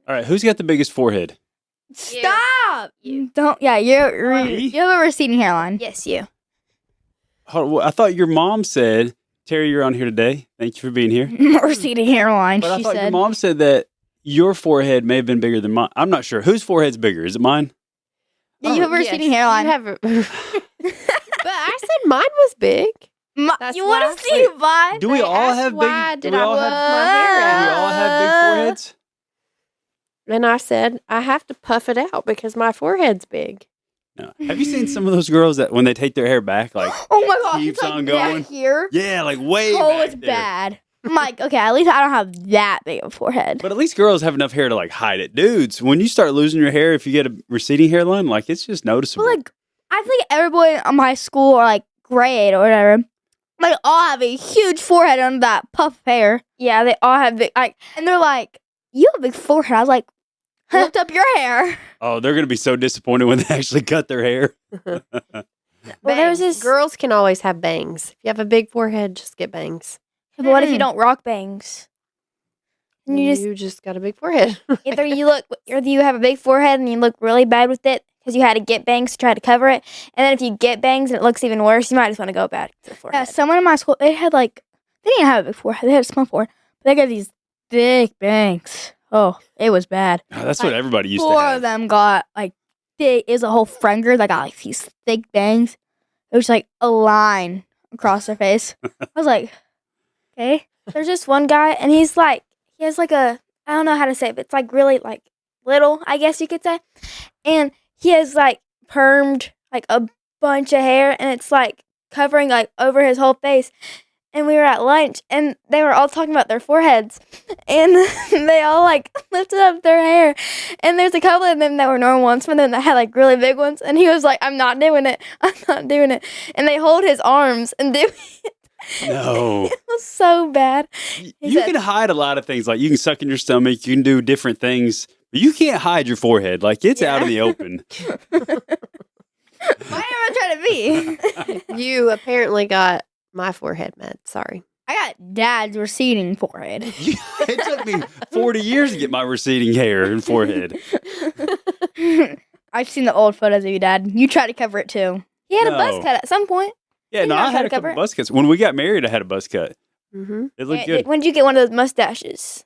All right, who's got the biggest forehead? Stop! You. Don't. Yeah, you Me? have a receding hairline. Yes, you. I thought your mom said, Terry, you're on here today. Thank you for being here. Receding hairline. But I She thought your said. mom said that your forehead may have been bigger than mine. I'm not sure. Whose forehead's bigger? Is it mine? Yeah, you have a receding hairline. But I said mine was big. That's You want why- to see mine? Do we They all asked have why big? did do we I all puff have? my hair Do we out? all have big foreheads? And I said, I have to puff it out because my forehead's big. No. Have you seen some of those girls that when they take their hair back, like Oh my gosh, keeps it's like on going? back here. Yeah, like way Oh, back it's there. bad. I'm like, okay, at least I don't have that big of a forehead. But at least girls have enough hair to like hide it. Dudes, when you start losing your hair, if you get a receding hairline, like it's just noticeable. But like, I think every boy in my school or like grade or whatever, they all have a huge forehead under that puff of hair. Yeah, they all have big. And they're like, "You have a big forehead." I was like, "Lift up your hair." Oh, they're gonna be so disappointed when they actually cut their hair. Well, there's this- girls can always have bangs. If you have a big forehead, just get bangs. But what if you don't rock bangs? And You just got a big forehead. either you have a big forehead and you look really bad with it because you had to get bangs to try to cover it, and then if you get bangs and it looks even worse, you might just want to go back to the forehead. Yeah, someone in my school they didn't have a big forehead, they had a small forehead, but they got these big bangs. Oh, it was bad. Oh, that's what everybody used to Four have. of them got like big. It was a whole friend group that got like these thick bangs. It was like a line across their face. I was like, okay. There's just one guy, and he has like I don't know how to say it, but it's like really like little, I guess you could say. And he has like permed like a bunch of hair, and it's like covering like over his whole face. And we were at lunch, and they were all talking about their foreheads, and they all like lifted up their hair. And there's a couple of them that were normal ones, some of them that had like really big ones. And he was like, "I'm not doing it. I'm not doing it." And they hold his arms and do it. No. It was so bad. You can hide a lot of things. Like you can suck in your stomach, you can do different things. But you can't hide your forehead. Like it's out in the open. Why am I trying to be? You apparently got my forehead, Madz. Sorry. I got Dad's receding forehead. It took me 40 years to get my receding hair and forehead. I've seen the old photos of you, Dad. You tried to cover it too. He had a buzz No. cut at some point. Yeah, Didn't no, you I not try had to a couple cover it? buzz cuts. When we got married, I had a buzz cut. Mm-hmm. It looked good. When did you get one of those mustaches?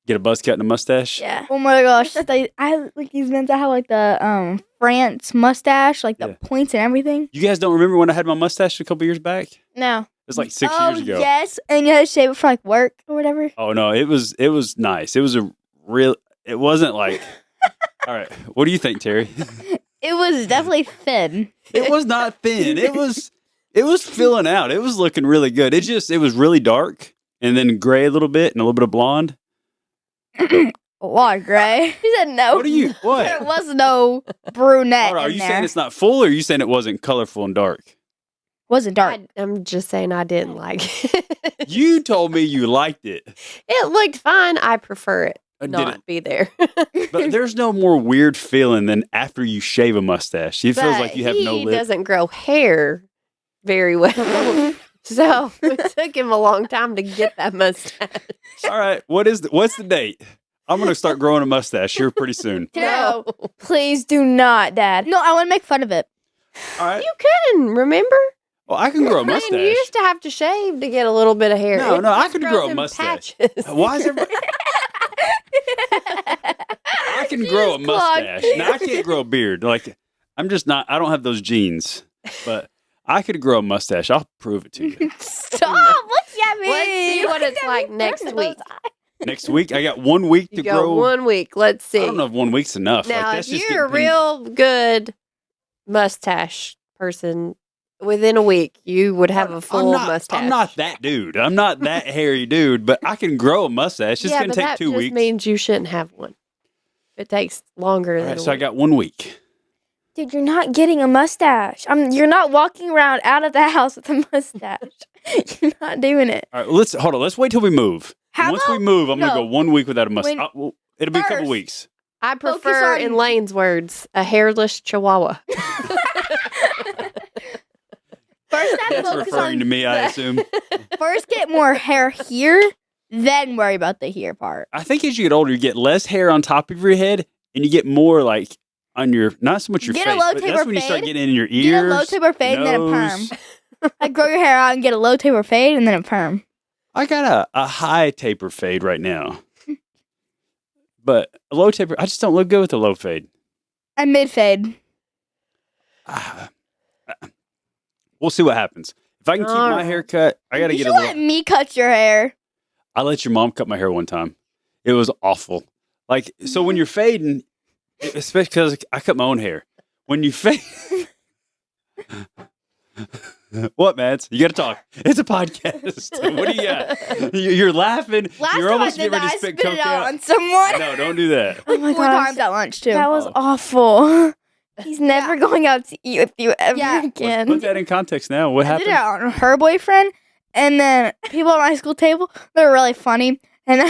Get a buzz cut and a mustache? Yeah. Oh my gosh. I like these men that have like the France mustache, like the Yeah. points and everything. You guys don't remember when I had my mustache a couple years back? It No. was like 6 Oh, years ago. yes. And you had to shave it for like work or whatever. Oh no, it was nice. It was it wasn't like all right. What do you think, Terry? It was definitely thin. It was not thin. It was filling out. It was looking really good. It was really dark and then gray a little bit and a little bit of blonde. A lot of gray. He said no. What are you There what? was no brunette. Are in you there. saying it's not full or are you saying it wasn't colorful and dark? Wasn't dark. I'm just saying I didn't like it. You told me you liked it. It looked fine. I prefer it Did not it? be there. But there's no more weird feeling than after you shave a mustache. It feels like you have no He lip. doesn't grow hair very well. So it took him a long time to get that mustache. All right, what's the date? I'm gonna start growing a mustache here pretty soon. No. Please do not, Dad. No, I want to make fun of it. All right. You can, remember? Well, I can grow a Man, mustache. you used to have to shave to get a little bit of hair. No, It no, I just could grows grow a in mustache. patches. Why is everybody? I can grow a mustache. Now I can't grow a beard. Like I'm just not. I don't have those genes. But I could grow a mustache. I'll prove it to you. Stop. Look at me. Let's see what Look it's at like me. next week. Next week, I got 1 week You to go grow. 1 week. Let's see. I don't know if 1 week's enough. Now, like, that's if just you're a getting real good mustache person, within a week you would have a full mustache. I'm not that dude. I'm not that hairy dude. But I can grow a mustache. It's yeah, gonna but take that 2 just weeks. means you shouldn't have one. It takes longer All than right, a so I week. got 1 week. Dude, you're not getting a mustache. You're not walking around out of the house with a mustache. You're not doing it. All right, hold on. Let's wait till we move. How Once we about- move, I'm gonna no. go 1 week without a mustache. When- Well, it'll be a couple First- weeks. I Focus prefer, on- in Lane's words, a hairless chihuahua. First, I That's focus referring on to me, I assume. First, get more hair here, then worry about the hair part. I think as you get older, you get less hair on top of your head, and you get more like on your not so much your Get a face, low but taper that's when you start fade. getting in your ears. Get a low taper fade and then a nose. perm. Like grow your hair out and get a low taper fade and then a perm. I got a high taper fade right now, but a low taper. I just don't look good with a low fade. A mid fade. We'll see what happens. If I can keep my hair cut, I got to You get should a little. let me cut your hair. I let your mom cut my hair one time. It was awful. Like, so when you're fading, especially because I cut my own hair. When you fade. What, Madz? You got to talk. It's a podcast. What do you got? You're laughing. Last You're time almost I did getting ready that, to I spit spit coke it out out. on someone. No, don't do that. Oh my 4 gosh. times at lunch too. That was Oh. awful. He's never going out to eat with you ever Yeah. again. Put that in context now. What I did happened? it on her boyfriend, and then people at my school table, they're really funny. And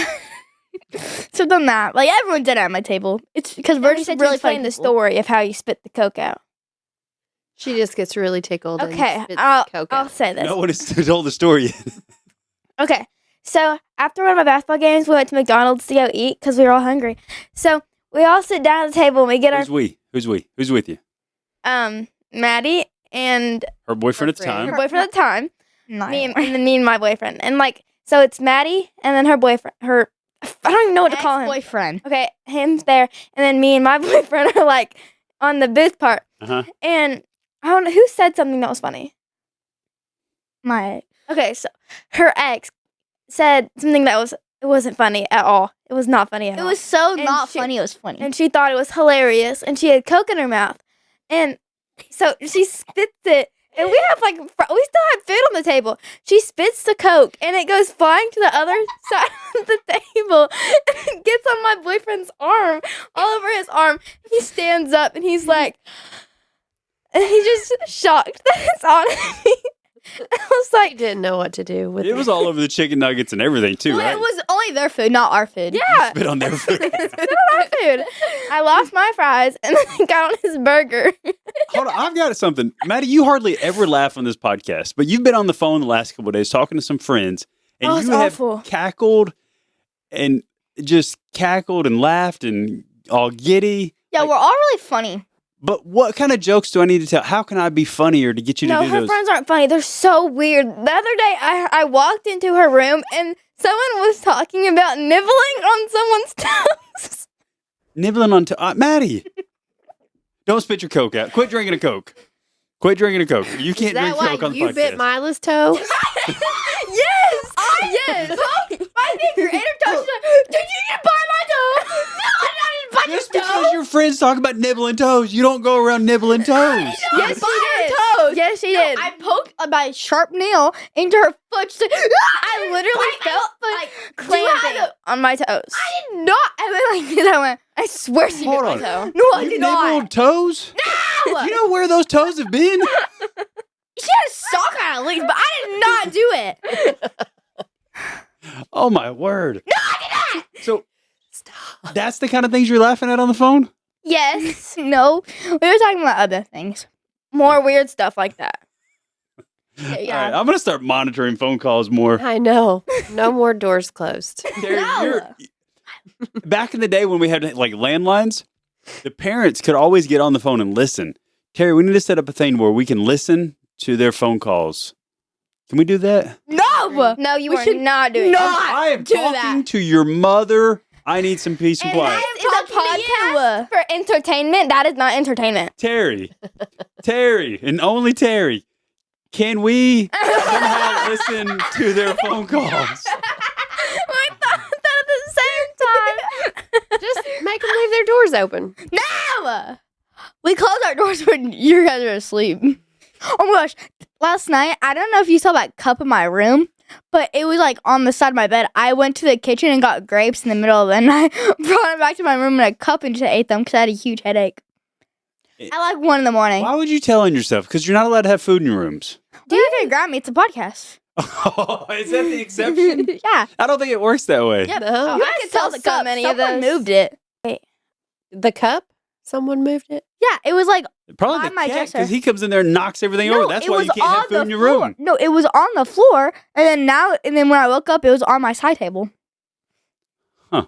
so done that. Like everyone did it at my table. It's because we're Virgie just said really really funny funny the people. story of how you spit the coke out. She just gets really tickled. Okay, and spits I'll coke I'll out. say this. No one has told the story yet. Okay, so after one of my basketball games, we went to McDonald's to go eat because we were all hungry. So we all sit down at the table and we get Who's we? Who's we? Who's with you? our Maddie and Her boyfriend at the Her time. her boyfriend at the time, Not me and anymore. then me and my boyfriend, and like so it's Maddie and then her boyfriend. Her I don't even know what to call him. Ex-boyfriend. Okay, him's there, and then me and my boyfriend are like on the booth part, Uh-huh. and I don't know who said something that was funny. My Okay, so her ex said something that it wasn't funny at all. It was not funny at it all. was so And not she- funny. It was funny. And she thought it was hilarious, and she had Coke in her mouth, and so she spits it, and we have like we still have food on the table. She spits the Coke, and it goes flying to the other side of the table, and it gets on my boyfriend's arm, all over his arm. He stands up, and he's like, and he's just shocked that it's on me. I was I like, didn't know what to do with It was all over the chicken nuggets and everything, too, Well, right? it was only their food, not our food. yeah. Spit on their food. Spit on our food. I lost my fries and then got on his burger. Hold on, I've got something. Maddie, you hardly ever laugh on this podcast, but you've been on the phone the last couple of days talking to some friends, and Oh, it's you have awful. cackled and laughed and all giddy. Yeah, Like- we're all really funny. But what kind of jokes do I need to tell? How can I be funnier to get you to No, do her those? friends aren't funny. They're so weird. The other day, I walked into her room and someone was talking about nibbling on someone's toes. Nibbling on Maddie. Don't spit your Coke out. Quit drinking a Coke. Quit drinking a Coke. You Is can't that drink why Coke on the you podcast. bit Myla's toe? Yes, yes. My finger and her toes. Did you just bite my toe? No, I didn't bite Just your because toe. your friends talk about nibbling toes, you don't go around nibbling toes. Yes, she did. toes. Yes, she did. I poked my sharp nail into her foot. She said, I literally felt like clamping on my toes. I did not. I went like this. I went, I swear she Hold bit on. my toe. no, I You did not. nibbled toes? No. You know where those toes have been? She had a sock on at least, but I did not do it. Oh my word. No, I did not. So that's the kind of things you're laughing at on the phone? Yes. No. We were talking about other things. More weird stuff like that. All right, I'm going to start monitoring phone calls more. I know. No more doors closed. Terry, No. back in the day when we had like landlines, the parents could always get on the phone and listen. Terry, we need to set up a thing where we can listen to their phone calls. Can we do that? No. No, you We are should not doing not. that. I am do talking that. to your mother. I need some peace and And quiet. that is a podcast for entertainment. That is not entertainment. Terry, and only Terry, can we somehow listen to their phone calls? We thought that at the same time. Just make them leave their doors open. No. We close our doors when you guys are asleep. Oh my gosh. Last night, I don't know if you saw that cup in my room, but it was like on the side of my bed. I went to the kitchen and got grapes in the middle of the night, brought it back to my room in a cup and just ate them because I had a huge headache. At like 1 a.m. Why would you tell on yourself? Because you're not allowed to have food in your rooms. Dude, you can grab me. It's a podcast. Oh, is that the exception? Yeah. I don't think it works that way. Yeah. No. I can tell so many of Someone those. moved it. The cup? Someone moved it. Yeah, it was like Probably on the my cat, dresser. because he comes in there and knocks everything over. That's it why was you can't have on food the in your floor. room. No, it was on the floor, and then when I woke up, it was on my side table. Huh.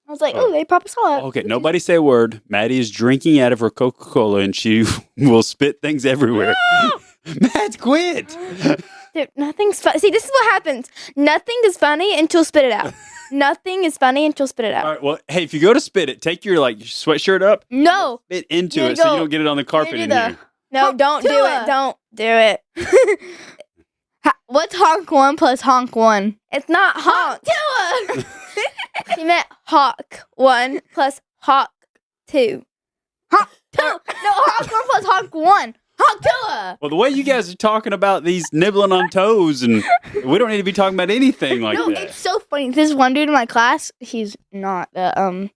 I was like, Oh. oh, they probably saw it. Okay, nobody say a word. Maddie is drinking out of her Coca-Cola, and she will spit things everywhere. Madz, quit. Dude, nothing's funny. See, this is what happens. Nothing is funny until spit it out. Nothing is funny until spit it All out. right, well, hey, if you go to spit it, take your sweatshirt up, No, spit into You it so go- you don't get it on the carpet do in the- here. No, Honk don't do Tua. it. Don't do it. what's honk 1 plus honk 1? It's not honk. She meant hawk 1 plus hawk 2. Honk 2. No, honk 1 plus honk 1. Honk 2. Well, the way you guys are talking about these nibbling on toes, and we don't need to be talking about anything like No, that. it's so funny. This one dude in my class, he's not the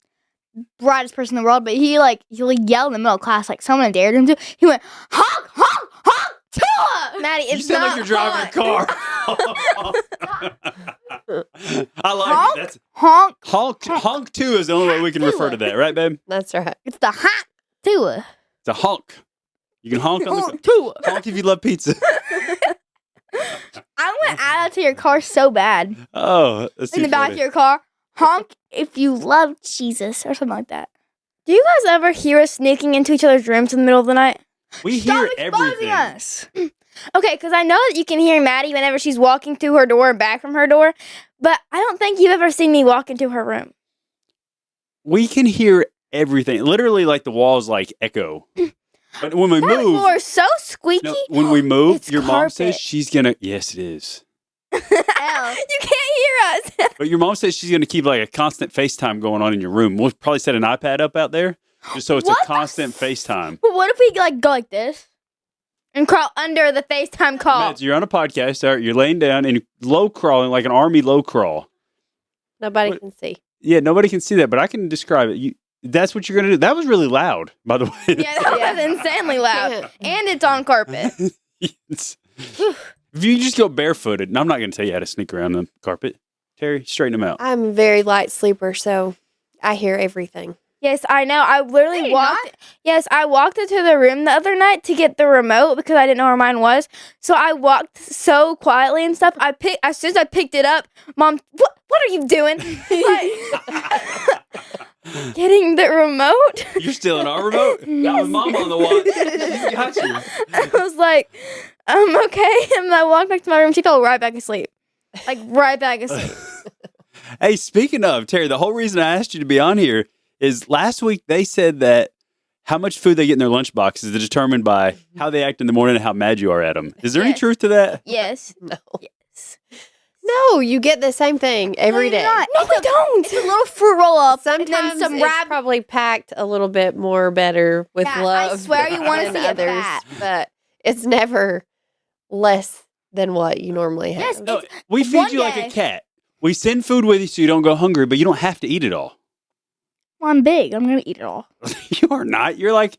brightest person in the world, but he yelled in the middle of class like someone dared him to. He went honk honk honk Tua. Maddie, You it's sound not like you're driving honk. a car. I like Honk? it. That's Honk. honk 2 is the only way we can refer to that, right, babe? That's right. It's the honk Tua. It's a honk. You can honk on the Honk Tua. honk if you love pizza. I want to add that to your car so bad. Oh, that's In too the back funny. of your car, honk if you love Jesus or something like that. Do you guys ever hear us sneaking into each other's rooms in the middle of the night? We Stop hear exposing everything. us. Okay, because I know that you can hear Maddie whenever she's walking through her door and back from her door, but I don't think you've ever seen me walk into her room. We can hear everything. Literally, like the walls echo. But when we That move, floor is so squeaky. no, when we move, It's your mom says carpet. she's gonna. Yes, it is. You can't hear us. But your mom says she's gonna keep a constant FaceTime going on in your room. We'll probably set an iPad up out there, just so it's What a the constant FaceTime. But what if we go like this? And crawl under the FaceTime call. Madz, you're on a podcast. All right, you're laying down and low crawling like an army low crawl. Nobody What? can see. Yeah, nobody can see that, but I can describe it. That's what you're gonna do. That was really loud, by the way. Yeah, that Yeah. was insanely loud. Can't. And it's on carpet. It's- if you just go barefooted, and I'm not gonna tell you how to sneak around the carpet. Terry, straighten them out. I'm a very light sleeper, so I hear everything. Yes, I know. I literally No, you're walked. Yes, I walked into the room the other night to get the remote because I didn't know where mine was. So I walked so quietly and stuff. As soon as I picked it up, Mom, what are you doing? Getting the remote. You're stealing our remote? That was Mom on the watch. She got you. I was like, okay. And I walked back to my room. She fell right back asleep. Like right back asleep. Hey, speaking of, Terry, the whole reason I asked you to be on here is last week they said that how much food they get in their lunchbox is determined by how they act in the morning and how mad you are at them. Is there any Yes. truth to that? Yes. No. Yes. No, you get the same thing every No, you're day. not. No, we don't. It's a little fruit roll up. Sometimes and then some it's probably packed a little bit more better with Yeah, I love. swear you wanna than see it others, fat. but it's never less than what you normally have. Yes, No, we feed one you like a day- cat. We send food with you so you don't go hungry, but you don't have to eat it all. Well, I'm big. I'm gonna eat it all. You are not. You're like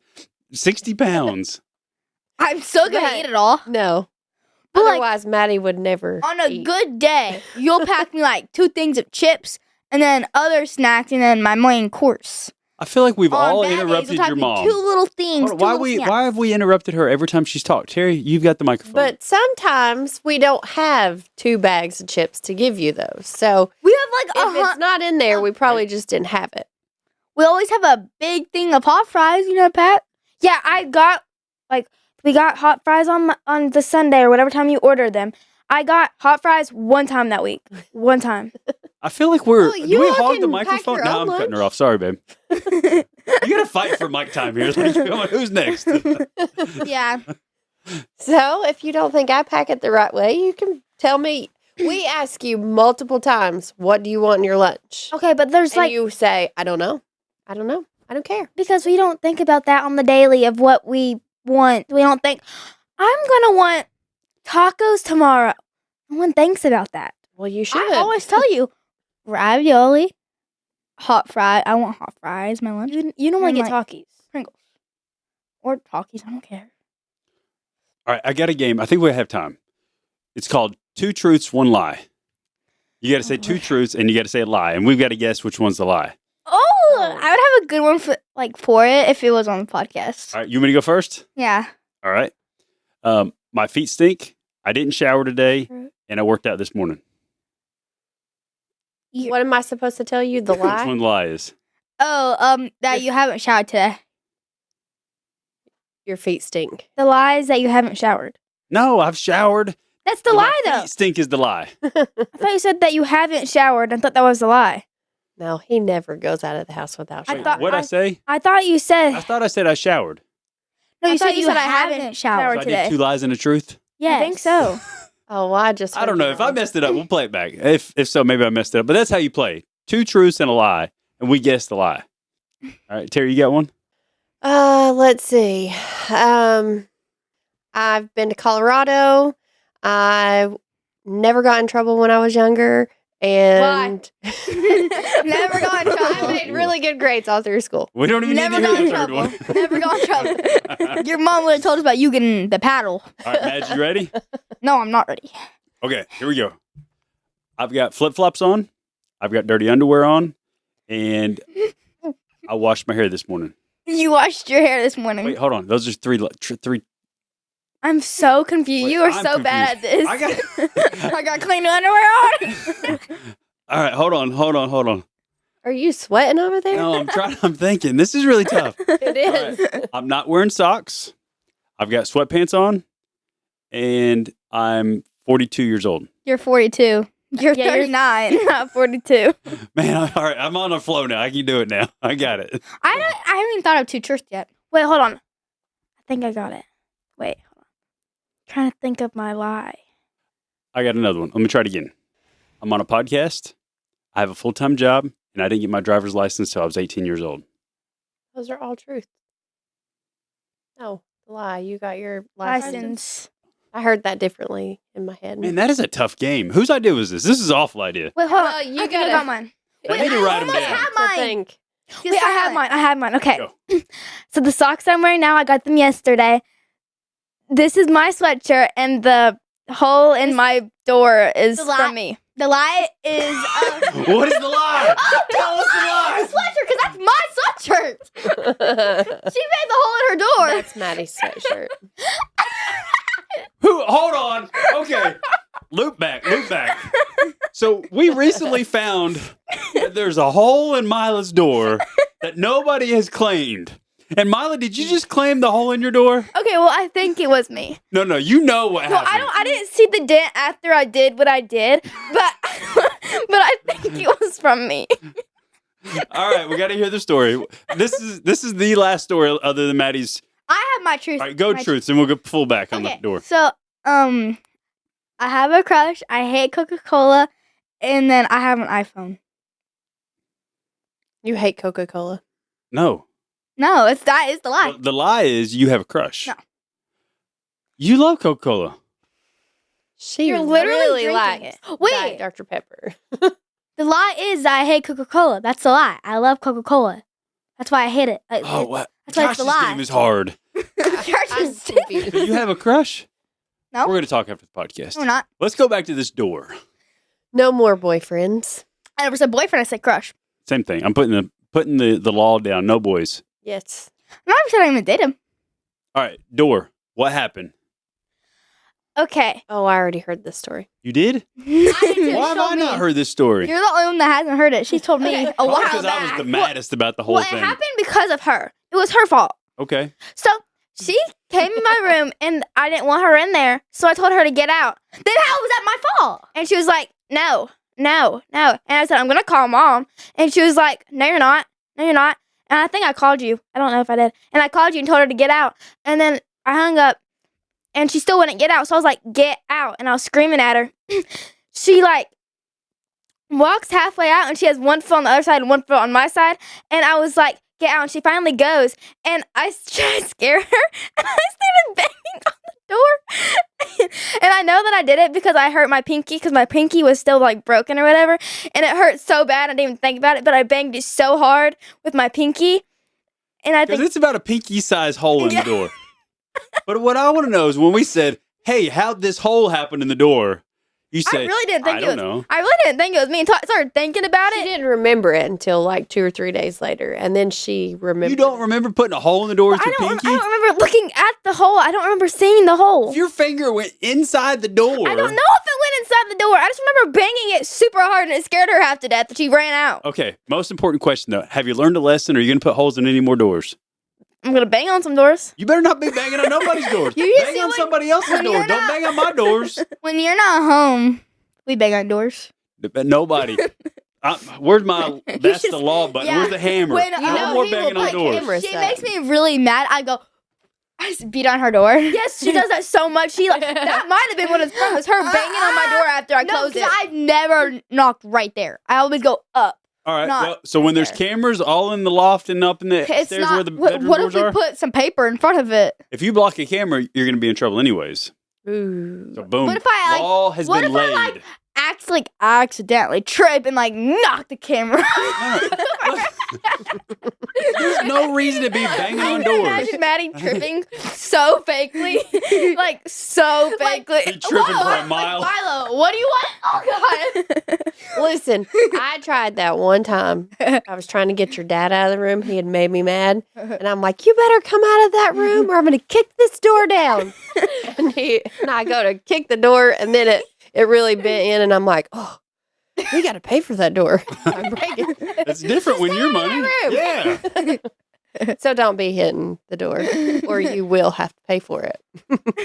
60 pounds. I'm still gonna Right. eat it all. No. But, like, Otherwise, Maddie would never. On a eat. good day, you'll pack me 2 things of chips and then other snacks and then my main course. I feel like we've On all bad days, interrupted you'll pack your me mom. 2 little things. Hold on, why have we interrupted her every time she's talked? Terry, you've got the microphone. But sometimes we don't have 2 bags of chips to give you those. So We have if it's not in there, we probably just didn't have it. we always have a big thing of hot fries, you know, Pat? Yeah, I got we got hot fries on the Sunday or whatever time you ordered them. I got hot fries one time that week. One time. I feel like we're. Well, do you we all hog the can pack microphone? your No, own I'm cutting her off. Sorry, babe. You gotta fight for mic time here. Like, come on, who's next? Yeah. So if you don't think I pack it the right way, you can tell me. We ask you multiple times, what do you want in your lunch? Okay, but there's And you say, I don't know. I don't know. I don't care. because we don't think about that on the daily of what we want. We don't think I'm gonna want tacos tomorrow. No one thinks about that. Well, you should. I always tell you ravioli, hot fry. I want hot fries, my lunch. You normally And, get like, Takis. Pringles. Or Takis, I don't care. All right, I got a game. I think we have time. It's called 2 Truths, 1 Lie. You got to say 2 truths and you got to say a lie, and we've got to guess which one's the lie. Oh, I would have a good one for it if it was on the podcast. All right, you want me to go first? Yeah. All right. My feet stink. I didn't shower today, and I worked out this morning. What am I supposed to tell you? The Which lie? one the lie is? Oh, that you haven't showered today. Your feet stink. The lie is that you haven't showered. No, I've showered. That's the My lie, though. feet stink is the lie. I thought you said that you haven't showered. I thought that was the lie. No, he never goes out of the house without I showering. thought- What'd I say? I thought you said. I thought I said I showered. No, you I said thought you said I haven't haven't showered So I today. did 2 lies and a truth. Yes. I think so. Oh, well, I just. I don't heard know. you If I wrong. messed it up, we'll play it back. If so, maybe I messed it up. But that's how you play. 2 truths and a lie, and we guess the lie. All right, Terry, you got one? Let's see. I've been to Colorado. I never got in trouble when I was younger, and Never got in I trouble. made really good grades all through school. We don't even Never need to got hear in the third trouble. one. Never got in trouble. Your mom would have told us about you getting the paddle. All right, Madz, you ready? No, I'm not ready. Okay, here we go. I've got flip-flops on. I've got dirty underwear on. And I washed my hair this morning. You washed your hair this morning. Wait, hold on. Those are three. I'm so confused. Wait, You are I'm so bad at this. I got. I got clean underwear on. All right, hold on. Are you sweating over there? No, I'm thinking. This is really tough. It is. I'm not wearing socks. I've got sweatpants on. And I'm 42 years old. You're 42. You're Yeah, you're 39. not 42. Man, all right. I'm on a flow now. I can do it now. I got it. I haven't even thought of 2 truths yet. Wait, hold on. I think I got it. Wait, hold on. Trying to think of my lie. I got another one. Let me try it again. I'm on a podcast. I have a full-time job. And I didn't get my driver's license until I was 18 years old. Those are all truth. No, lie. You got your license. License. I heard that differently in my head. Man, that is a tough game. Whose idea was this? This is an awful idea. Wait, hold Well, on. you I think gotta- I got mine. I need to write them almost down. have To mine. think. Wait, I have mine. I have mine. Okay. Go. So the socks I'm wearing now, I got them yesterday. This is my sweatshirt, and the hole in my door is The from me. The lie is. What is the lie? Tell us the lie. Sweatshirt, because that's my sweatshirt. She made the hole in her door. That's Maddie's sweatshirt. Hold on. Okay. Loop back. So we recently found that there's a hole in Myla's door that nobody has claimed. And Myla, did you just claim the hole in your door? Okay, well, I think it was me. No, you know what Well, happened. I didn't see the dent after I did what I did, but but I think it was from me. All right, we got to hear the story. This is the last story other than Maddie's. I have my truth. All right, go my truths, and we'll go full back on Okay, the door. so I have a crush. I hate Coca-Cola, and then I have an iPhone. You hate Coca-Cola. No. No, that is the lie. The lie is you have a crush. No. You love Coca-Cola. She You're literally really drinking likes it. Wait. Diet Dr. Pepper. The lie is that I hate Coca-Cola. That's the lie. I love Coca-Cola. That's why I hate it. Oh, what? That's why it's the Josh's lie. game is hard. I'm confused. Do you have a crush? No. We're going to talk after the podcast. We're not. Let's go back to this door. No more boyfriends. I never said boyfriend. I said crush. Same thing. I'm putting the law down. No boys. Yes. I'm not even saying I'm gonna date him. All right, door. What happened? Okay. Oh, I already heard this story. You did? did. Why have I told not me. heard this story? You're the only one that hasn't heard it. She told me Okay. a Probably while because I back. was the maddest about the whole Well, thing. it happened because of her. It was her fault. Okay. So she came in my room, and I didn't want her in there, so I told her to get out. Then how was that my fault? And she was like, no. And I said, I'm going to call mom. And she was like, no, you're not. And I think I called you. I don't know if I did. And I called you and told her to get out. And then I hung up, and she still wouldn't get out. So I was like, get out. And I was screaming at her. She like walks halfway out, and she has one foot on the other side and one foot on my side. And I was like, get out. And she finally goes. And I tried to scare her. And I started banging on the door. And I know that I did it because I hurt my pinky, because my pinky was still like broken or whatever. And it hurt so bad I didn't even think about it. But I banged it so hard with my pinky. And I Because think it's about a pinky-sized hole in Yeah. the door. But what I want to know is when we said, hey, how'd this hole happen in the door? You I say, really didn't think I it don't was. know. I really didn't think it was me until I started thinking about She it. didn't remember it until like 2 or 3 days later, and then she remembered. You don't remember putting a hole in the door with I your don't. pinky? I don't remember looking at the hole. I don't remember seeing the hole. If your finger went inside the door. I don't know if it went inside the door. I just remember banging it super hard and it scared her half to death and she ran out. Okay, most important question though. Have you learned a lesson or are you going to put holes in any more doors? I'm gonna bang on some doors. You better not be banging on nobody's doors. You used Bang to on when- somebody else's when door. you're Don't not- bang on my doors. When you're not home, we bang on doors. Nobody. Where's my, that's the just- law button. yeah. Where's the hammer? When, no know more he will banging on put doors. cameras She up. makes me really mad. I just beat on her door. Yes, she does that so much. She like that might have been what it's from. Was her banging on my door after I No, closed 'cause it. I've never knocked right there. I always go up. All right. Not Well, so when there's cameras all in the loft and up in the It's stairs not. where the what bedroom what doors if we are, put some paper in front of it? if you block a camera, you're going to be in trouble anyways. Ooh. So boom. What if I, like- law has what been if I, laid. like, accidentally trip and like knock the camera. There's no reason to be banging I on can doors. imagine Maddie tripping so fakely, like so fakely. Be tripping for a mile. Milo, what do you want? Oh God. Listen, I tried that one time. I was trying to get your dad out of the room. He had made me mad. And I'm like, you better come out of that room or I'm going to kick this door down. and I go to kick the door and then it really bent in and I'm like, oh, we got to pay for that door. I break it. It's different when you're money. room. Yeah. So don't be hitting the door or you will have to pay for it.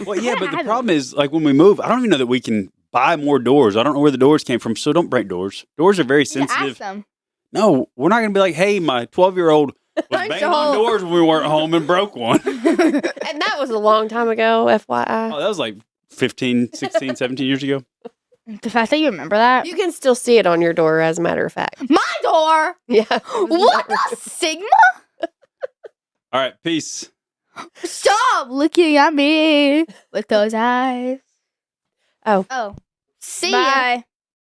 Well, yeah, but the problem is, like, when we move, I don't even know that we can buy more doors. I don't know where the doors came from, so don't break doors. Doors are very You ask sensitive. them. No, we're not going to be like, hey, my 12-year-old was Punched banging a on hole. doors when we weren't home and broke one. And that was a long time ago, FYI. Oh, that was like 15, 16, 17 years ago. The fact that you remember that. You can still see it on your door, as a matter of fact. My door. Yeah. What the Sigma? All right, peace. Stop looking at me with those eyes. Oh. Oh. See Bye. ya.